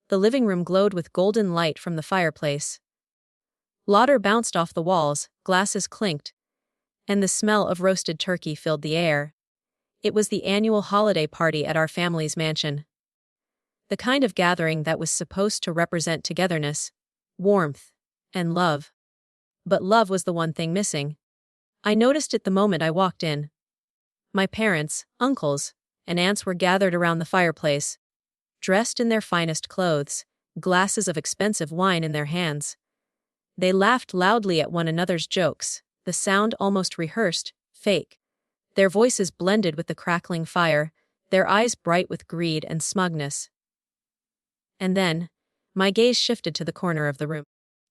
The living room glowed with golden light from the fireplace. Laughter bounced off the walls, glasses clinked, and the smell of roasted turkey filled the air. It was the annual holiday party at our family's mansion. The kind of gathering that was supposed to represent togetherness, warmth, and love. But love was the one thing missing. I noticed it the moment I walked in. My parents, uncles, and aunts were gathered around the fireplace, dressed in their finest clothes, glasses of expensive wine in their hands. They laughed loudly at one another's jokes, the sound almost rehearsed, fake. Their voices blended with the crackling fire, their eyes bright with greed and smugness. And then, my gaze shifted to the corner of the room.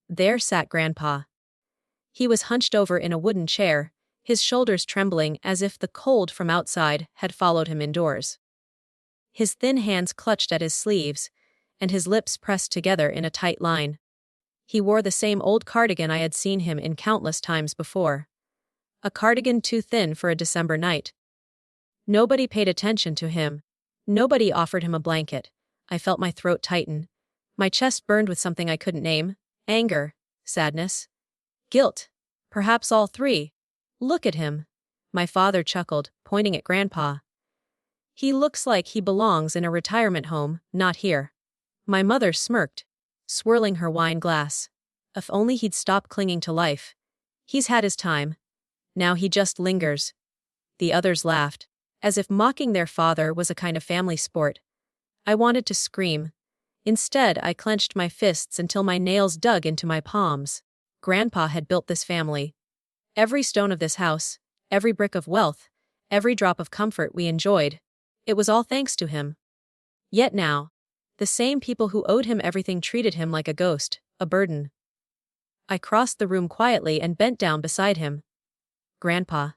There sat Grandpa. He was hunched over in a wooden chair, his shoulders trembling as if the cold from outside had followed him indoors. His thin hands clutched at his sleeves, and his lips pressed together in a tight line. He wore the same old cardigan I had seen him in countless times before. A cardigan too thin for a December night. Nobody paid attention to him. Nobody offered him a blanket. I felt my throat tighten. My chest burned with something I couldn't name. Anger, sadness, guilt, perhaps all three. Look at him. My father chuckled, pointing at Grandpa. He looks like he belongs in a retirement home, not here. My mother smirked, swirling her wine glass. If only he'd stop clinging to life. He's had his time. Now he just lingers. The others laughed, as if mocking their father was a kind of family sport. I wanted to scream. Instead, I clenched my fists until my nails dug into my palms. Grandpa had built this family. Every stone of this house, every brick of wealth, every drop of comfort we enjoyed, it was all thanks to him. Yet now, the same people who owed him everything treated him like a ghost, a burden. I crossed the room quietly and bent down beside him. Grandpa.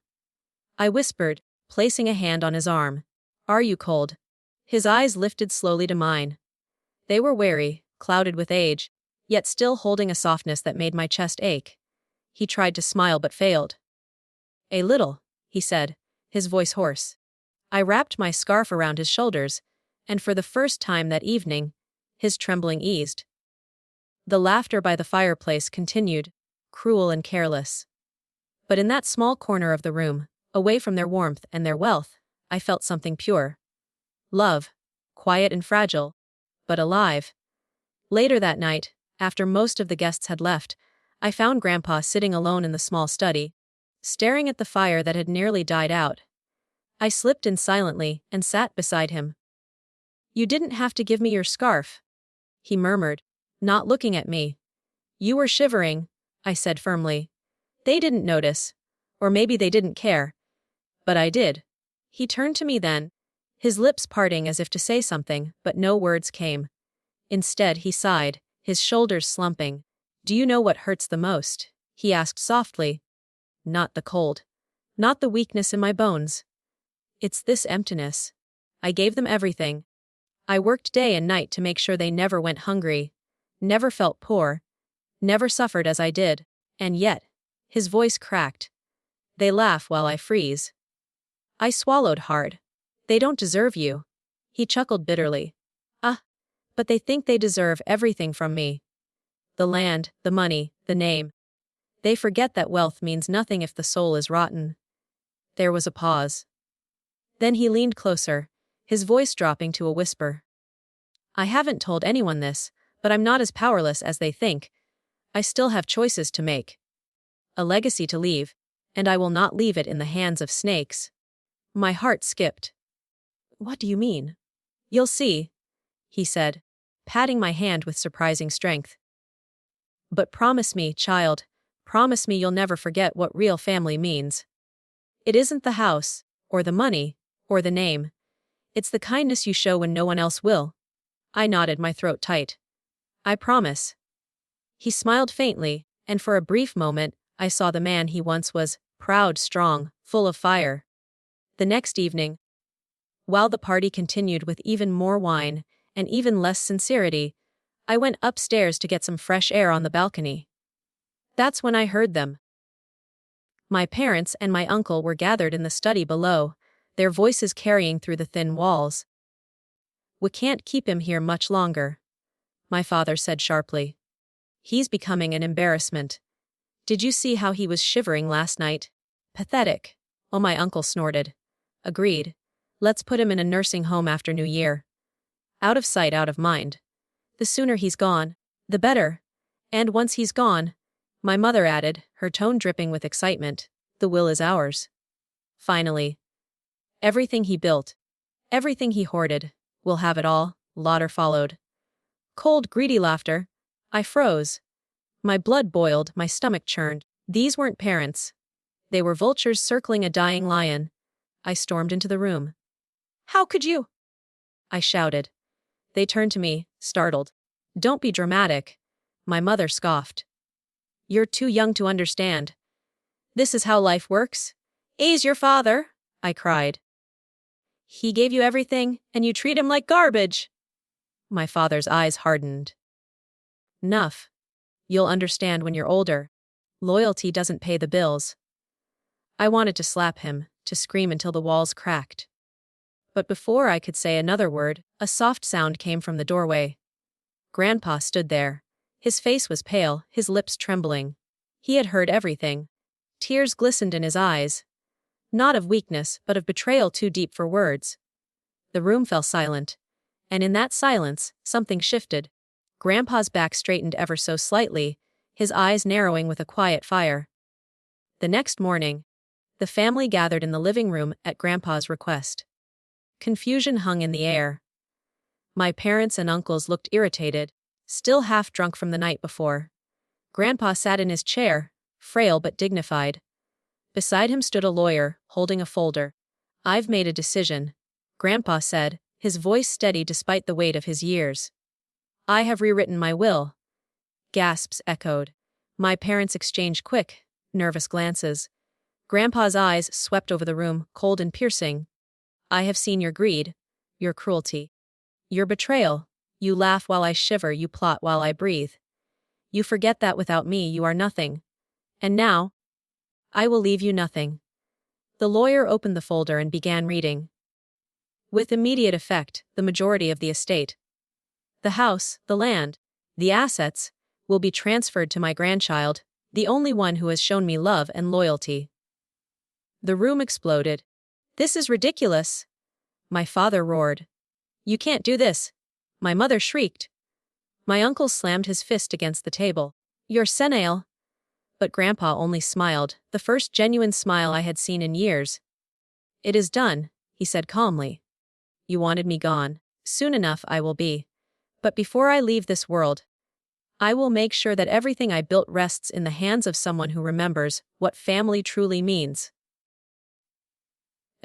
I whispered, placing a hand on his arm. Are you cold? His eyes lifted slowly to mine. They were wary, clouded with age, yet still holding a softness that made my chest ache. He tried to smile but failed. A little, he said, his voice hoarse. I wrapped my scarf around his shoulders, and for the first time that evening, his trembling eased. The laughter by the fireplace continued, cruel and careless. But in that small corner of the room, away from their warmth and their wealth, I felt something pure. Love, quiet and fragile, but alive. Later that night, after most of the guests had left, I found Grandpa sitting alone in the small study, staring at the fire that had nearly died out. I slipped in silently and sat beside him. You didn't have to give me your scarf, he murmured, not looking at me. You were shivering, I said firmly. They didn't notice, or maybe they didn't care. But I did. He turned to me then, his lips parting as if to say something, but no words came. Instead, he sighed, his shoulders slumping. Do you know what hurts the most? He asked softly. Not the cold. Not the weakness in my bones. It's this emptiness. I gave them everything. I worked day and night to make sure they never went hungry, never felt poor, never suffered as I did, and yet, his voice cracked. They laugh while I freeze. I swallowed hard. They don't deserve you. He chuckled bitterly. But they think they deserve everything from me. The land, the money, the name. They forget that wealth means nothing if the soul is rotten. There was a pause. Then he leaned closer, his voice dropping to a whisper. I haven't told anyone this, but I'm not as powerless as they think. I still have choices to make. A legacy to leave, and I will not leave it in the hands of snakes. My heart skipped. What do you mean? You'll see, he said, patting my hand with surprising strength. But promise me, child, promise me you'll never forget what real family means. It isn't the house, or the money, or the name. It's the kindness you show when no one else will. I nodded, my throat tight. I promise. He smiled faintly, and for a brief moment, I saw the man he once was, proud, strong, full of fire. The next evening, while the party continued with even more wine, and even less sincerity, I went upstairs to get some fresh air on the balcony. That's when I heard them. My parents and my uncle were gathered in the study below, their voices carrying through the thin walls. We can't keep him here much longer. my father said sharply. He's becoming an embarrassment. Did you see how he was shivering last night? Pathetic. Oh, my uncle snorted. Agreed. Let's put him in a nursing home after New Year. Out of sight, out of mind. The sooner he's gone, the better. And once he's gone, my mother added, her tone dripping with excitement, the will is ours. Finally. Everything he built, everything he hoarded, we'll have it all, Lauder followed. Cold, greedy laughter. I froze. My blood boiled, my stomach churned. These weren't parents. They were vultures circling a dying lion. I stormed into the room. How could you? I shouted. They turned to me, startled. Don't be dramatic. My mother scoffed. You're too young to understand. This is how life works. He's your father, I cried. He gave you everything, and you treat him like garbage. My father's eyes hardened. Nuff. You'll understand when you're older. Loyalty doesn't pay the bills. I wanted to slap him, to scream until the walls cracked. But before I could say another word, a soft sound came from the doorway. Grandpa stood there. His face was pale, his lips trembling. He had heard everything. Tears glistened in his eyes. Not of weakness, but of betrayal too deep for words. The room fell silent. And in that silence, something shifted. Grandpa's back straightened ever so slightly, his eyes narrowing with a quiet fire. The next morning, the family gathered in the living room at Grandpa's request. Confusion hung in the air. My parents and uncles looked irritated, still half drunk from the night before. Grandpa sat in his chair, frail but dignified. Beside him stood a lawyer, holding a folder. I've made a decision, Grandpa said, his voice steady despite the weight of his years. I have rewritten my will. Gasps echoed. My parents exchanged quick, nervous glances. Grandpa's eyes swept over the room, cold and piercing. I have seen your greed, your cruelty, your betrayal. You laugh while I shiver, you plot while I breathe. You forget that without me you are nothing. And now, I will leave you nothing. The lawyer opened the folder and began reading. With immediate effect, the majority of the estate, the house, the land, the assets, will be transferred to my grandchild, the only one who has shown me love and loyalty. The room exploded. This is ridiculous. My father roared. You can't do this. My mother shrieked. My uncle slammed his fist against the table. You're senile. But Grandpa only smiled, the first genuine smile I had seen in years. It is done, he said calmly. You wanted me gone. Soon enough I will be. But before I leave this world, I will make sure that everything I built rests in the hands of someone who remembers what family truly means.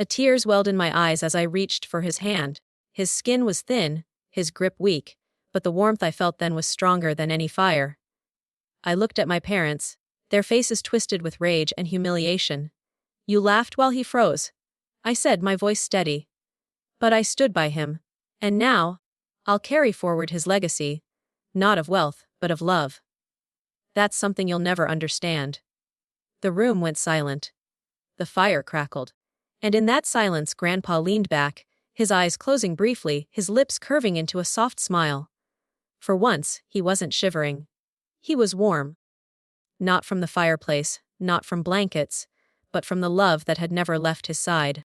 Tears welled in my eyes as I reached for his hand. His skin was thin, his grip weak, but the warmth I felt then was stronger than any fire. I looked at my parents, their faces twisted with rage and humiliation. You laughed while he froze, I said, my voice steady. But I stood by him. And now, I'll carry forward his legacy, not of wealth, but of love. That's something you'll never understand. The room went silent. The fire crackled. And in that silence Grandpa leaned back, his eyes closing briefly, his lips curving into a soft smile. For once, he wasn't shivering. He was warm. Not from the fireplace, not from blankets, but from the love that had never left his side.